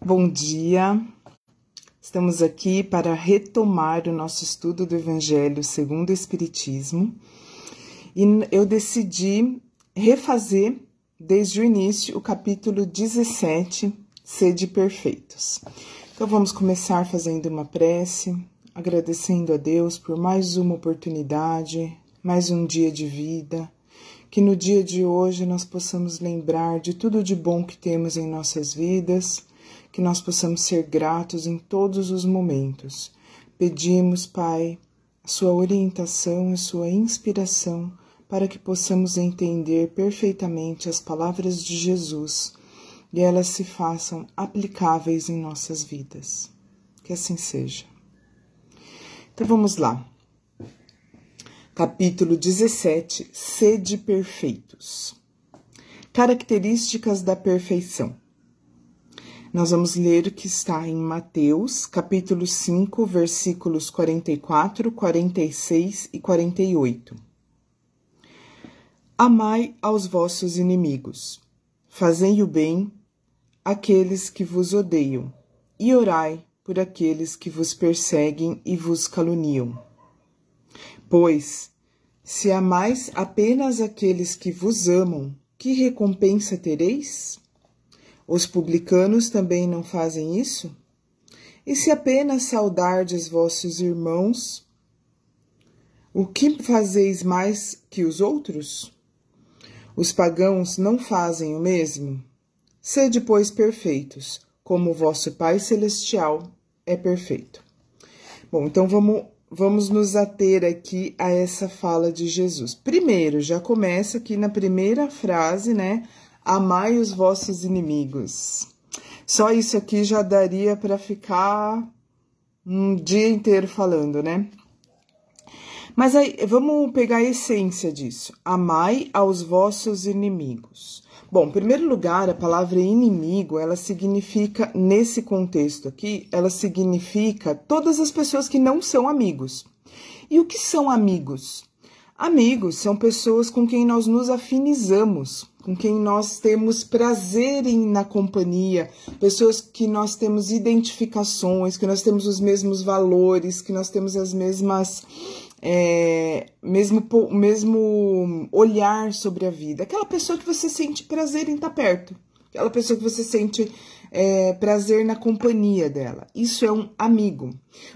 Bom dia, estamos aqui para retomar o nosso estudo do Evangelho segundo o Espiritismo e eu decidi refazer desde o início o capítulo 17, Sede Perfeitos. Então vamos começar fazendo uma prece, agradecendo a Deus por mais uma oportunidade, mais um dia de vida, que no dia de hoje nós possamos lembrar de tudo de bom que temos em nossas vidas, que nós possamos ser gratos em todos os momentos. Pedimos, Pai, a sua orientação e sua inspiração para que possamos entender perfeitamente as palavras de Jesus e elas se façam aplicáveis em nossas vidas. Que assim seja. Então vamos lá. Capítulo 17, Sede Perfeitos. Características da perfeição. Nós vamos ler o que está em Mateus, capítulo 5, versículos 44, 46 e 48. Amai aos vossos inimigos, fazei o bem àqueles que vos odeiam, e orai por aqueles que vos perseguem e vos caluniam. Pois, se amais apenas aqueles que vos amam, que recompensa tereis? Os publicanos também não fazem isso? E se apenas saudardes vossos irmãos, o que fazeis mais que os outros? Os pagãos não fazem o mesmo? Sede, pois, perfeitos, como o vosso Pai Celestial é perfeito. Bom, então vamos nos ater aqui a essa fala de Jesus. Primeiro, já começa aqui na primeira frase, né? Amai os vossos inimigos. Só isso aqui já daria para ficar um dia inteiro falando, né? Mas aí, vamos pegar a essência disso. Amai aos vossos inimigos. Bom, em primeiro lugar, a palavra inimigo, ela significa, nesse contexto aqui, ela significa todas as pessoas que não são amigos. E o que são amigos? Amigos são pessoas com quem nós nos afinizamos, com quem nós temos prazer na companhia, pessoas que nós temos identificações, que nós temos os mesmos valores, que nós temos as mesmas, mesmo olhar sobre a vida. Aquela pessoa que você sente prazer em estar perto, aquela pessoa que você sente prazer na companhia dela. Isso é um amigo.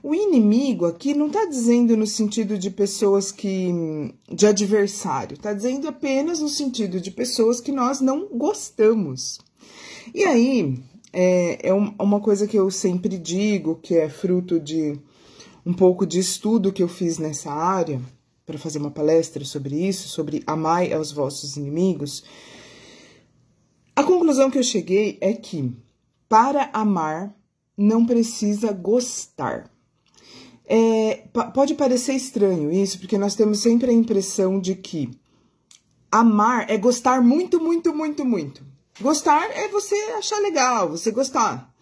O inimigo aqui não está dizendo no sentido de pessoas de adversário, está dizendo apenas no sentido de pessoas que nós não gostamos. E aí, uma coisa que eu sempre digo, que é fruto de um pouco de estudo que eu fiz nessa área, para fazer uma palestra sobre isso, sobre amai aos vossos inimigos. A conclusão que eu cheguei é que, para amar, não precisa gostar. Pode parecer estranho isso, porque nós temos sempre a impressão de que amar é gostar muito, muito, muito, muito. Gostar é você achar legal, você gostar.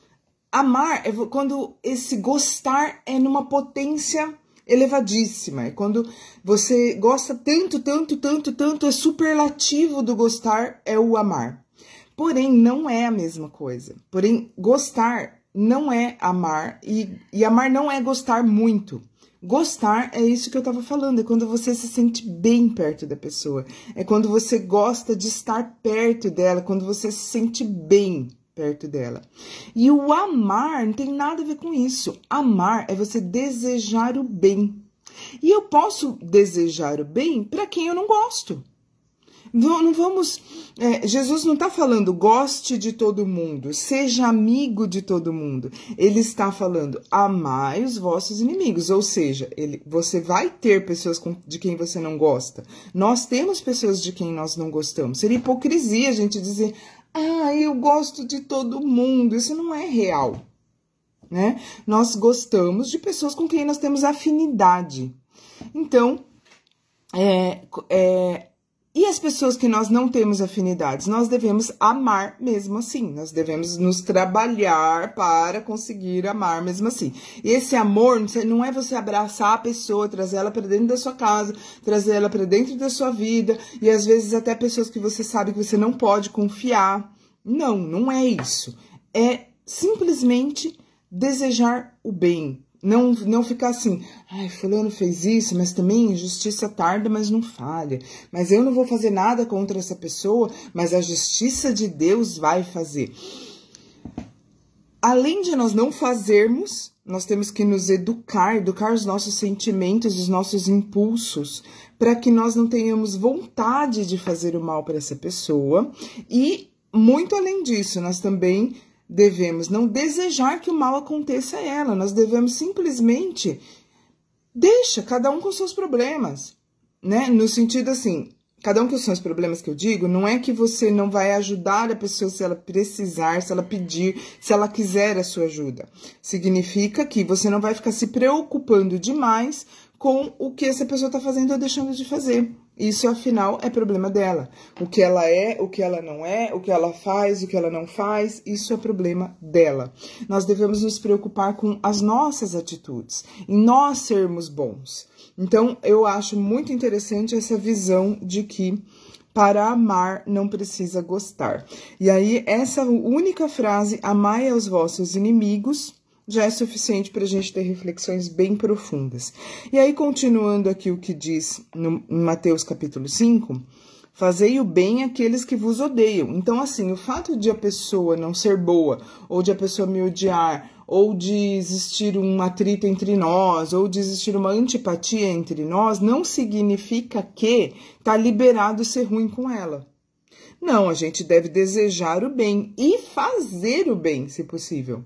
Amar é quando esse gostar é numa potência elevadíssima. É quando você gosta tanto, tanto, tanto, tanto, é superlativo do gostar, é o amar. Porém, não é a mesma coisa. Porém, gostar não é amar e amar não é gostar muito. Gostar é isso que eu estava falando, é quando você se sente bem perto da pessoa. É quando você gosta de estar perto dela, quando você se sente bem perto dela. E o amar não tem nada a ver com isso. Amar é você desejar o bem. E eu posso desejar o bem para quem eu não gosto. Não vamos... Jesus não está falando goste de todo mundo, seja amigo de todo mundo. Ele está falando amai os vossos inimigos, ou seja, você vai ter pessoas de quem você não gosta. Nós temos pessoas de quem nós não gostamos. Seria hipocrisia a gente dizer, eu gosto de todo mundo. Isso não é real, né? Nós gostamos de pessoas com quem nós temos afinidade. Então, e as pessoas que nós não temos afinidades, nós devemos amar mesmo assim. Nós devemos nos trabalhar para conseguir amar mesmo assim. E esse amor não é você abraçar a pessoa, trazer ela para dentro da sua casa, trazer ela para dentro da sua vida, e às vezes até pessoas que você sabe que você não pode confiar. Não, não é isso. É simplesmente desejar o bem. Não ficar assim, ai, fulano fez isso, mas também justiça tarda, mas não falha. Mas eu não vou fazer nada contra essa pessoa, mas a justiça de Deus vai fazer. Além de nós não fazermos, nós temos que nos educar os nossos sentimentos, os nossos impulsos, para que nós não tenhamos vontade de fazer o mal para essa pessoa. E, muito além disso, nós também devemos não desejar que o mal aconteça a ela. Nós devemos simplesmente deixa cada um com seus problemas, né? No sentido assim, cada um com seus problemas que eu digo, não é que você não vai ajudar a pessoa se ela precisar, se ela pedir, se ela quiser a sua ajuda. Significa que você não vai ficar se preocupando demais com o que essa pessoa está fazendo ou deixando de fazer. Isso, afinal, é problema dela. O que ela é, o que ela não é, o que ela faz, o que ela não faz, isso é problema dela. Nós devemos nos preocupar com as nossas atitudes, em nós sermos bons. Então, eu acho muito interessante essa visão de que para amar não precisa gostar. E aí, essa única frase, amai aos vossos inimigos, já é suficiente para a gente ter reflexões bem profundas. E aí, continuando aqui o que diz em Mateus capítulo 5, fazei o bem àqueles que vos odeiam. Então, assim, o fato de a pessoa não ser boa, ou de a pessoa me odiar, ou de existir um atrito entre nós, ou de existir uma antipatia entre nós, não significa que está liberado ser ruim com ela. Não, a gente deve desejar o bem e fazer o bem, se possível.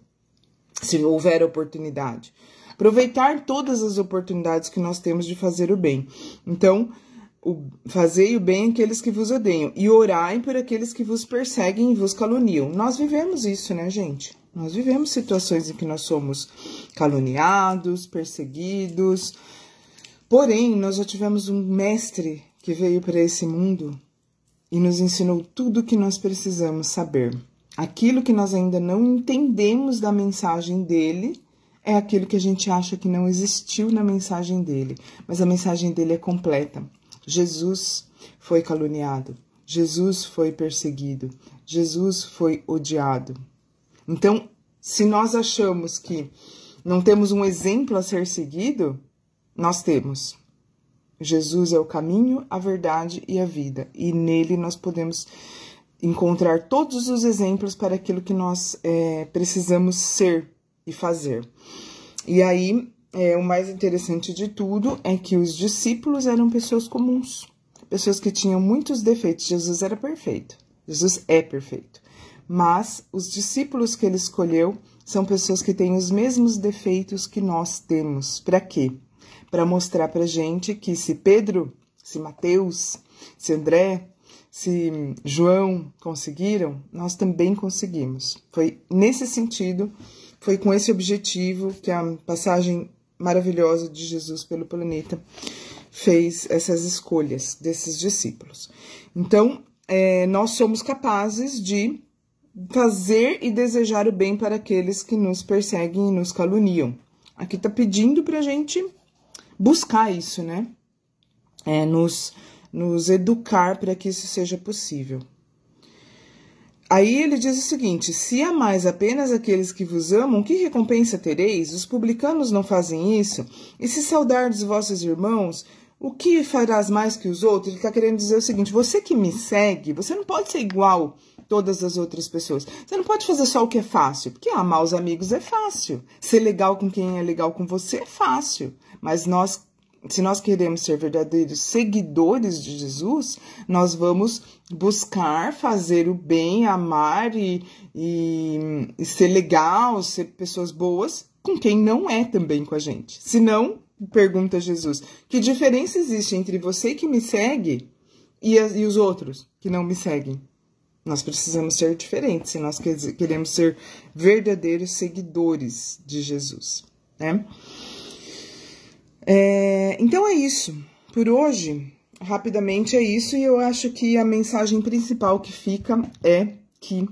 Se houver oportunidade. Aproveitar todas as oportunidades que nós temos de fazer o bem. Então, fazei o bem àqueles que vos odeiam e orai por aqueles que vos perseguem e vos caluniam. Nós vivemos isso, né, gente? Nós vivemos situações em que nós somos caluniados, perseguidos. Porém, nós já tivemos um mestre que veio para esse mundo e nos ensinou tudo o que nós precisamos saber. Aquilo que nós ainda não entendemos da mensagem dele é aquilo que a gente acha que não existiu na mensagem dele. Mas a mensagem dele é completa. Jesus foi caluniado. Jesus foi perseguido. Jesus foi odiado. Então, se nós achamos que não temos um exemplo a ser seguido, nós temos. Jesus é o caminho, a verdade e a vida. E nele nós podemos encontrar todos os exemplos para aquilo que nós precisamos ser e fazer. E aí, o mais interessante de tudo é que os discípulos eram pessoas comuns, pessoas que tinham muitos defeitos. Jesus era perfeito, Jesus é perfeito. Mas os discípulos que ele escolheu são pessoas que têm os mesmos defeitos que nós temos. Para quê? Para mostrar pra gente que se Pedro, se Mateus, se André, se João conseguiram, nós também conseguimos. Foi nesse sentido, foi com esse objetivo que a passagem maravilhosa de Jesus pelo planeta fez essas escolhas desses discípulos. Então, nós somos capazes de fazer e desejar o bem para aqueles que nos perseguem e nos caluniam. Aqui está pedindo para a gente buscar isso, né? Nos educar para que isso seja possível. Aí ele diz o seguinte: se amais apenas aqueles que vos amam, que recompensa tereis? Os publicanos não fazem isso? E se saudardes vossos irmãos, o que farás mais que os outros? Ele está querendo dizer o seguinte: você que me segue, você não pode ser igual todas as outras pessoas. Você não pode fazer só o que é fácil, porque amar os amigos é fácil. Ser legal com quem é legal com você é fácil. Mas se nós queremos ser verdadeiros seguidores de Jesus, nós vamos buscar fazer o bem, amar e ser legal, ser pessoas boas com quem não é também com a gente. Senão, pergunta Jesus, que diferença existe entre você que me segue e os outros que não me seguem? Nós precisamos ser diferentes se nós queremos ser verdadeiros seguidores de Jesus, né? Então é isso. Por hoje, rapidamente é isso. E eu acho que a mensagem principal que fica é que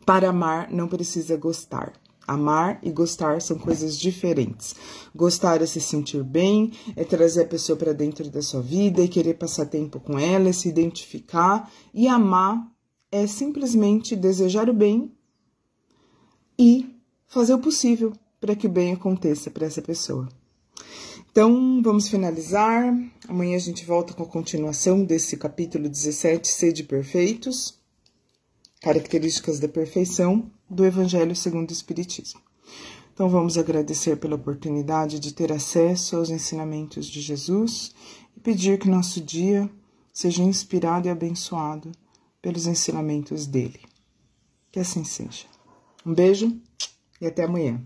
para amar não precisa gostar. Amar e gostar são coisas diferentes. Gostar é se sentir bem, é trazer a pessoa para dentro da sua vida e querer passar tempo com ela, é se identificar. E amar é simplesmente desejar o bem e fazer o possível para que o bem aconteça para essa pessoa. Então, vamos finalizar. Amanhã a gente volta com a continuação desse capítulo 17, Sede Perfeitos, Características da Perfeição, do Evangelho segundo o Espiritismo. Então, vamos agradecer pela oportunidade de ter acesso aos ensinamentos de Jesus e pedir que nosso dia seja inspirado e abençoado pelos ensinamentos dele. Que assim seja. Um beijo e até amanhã.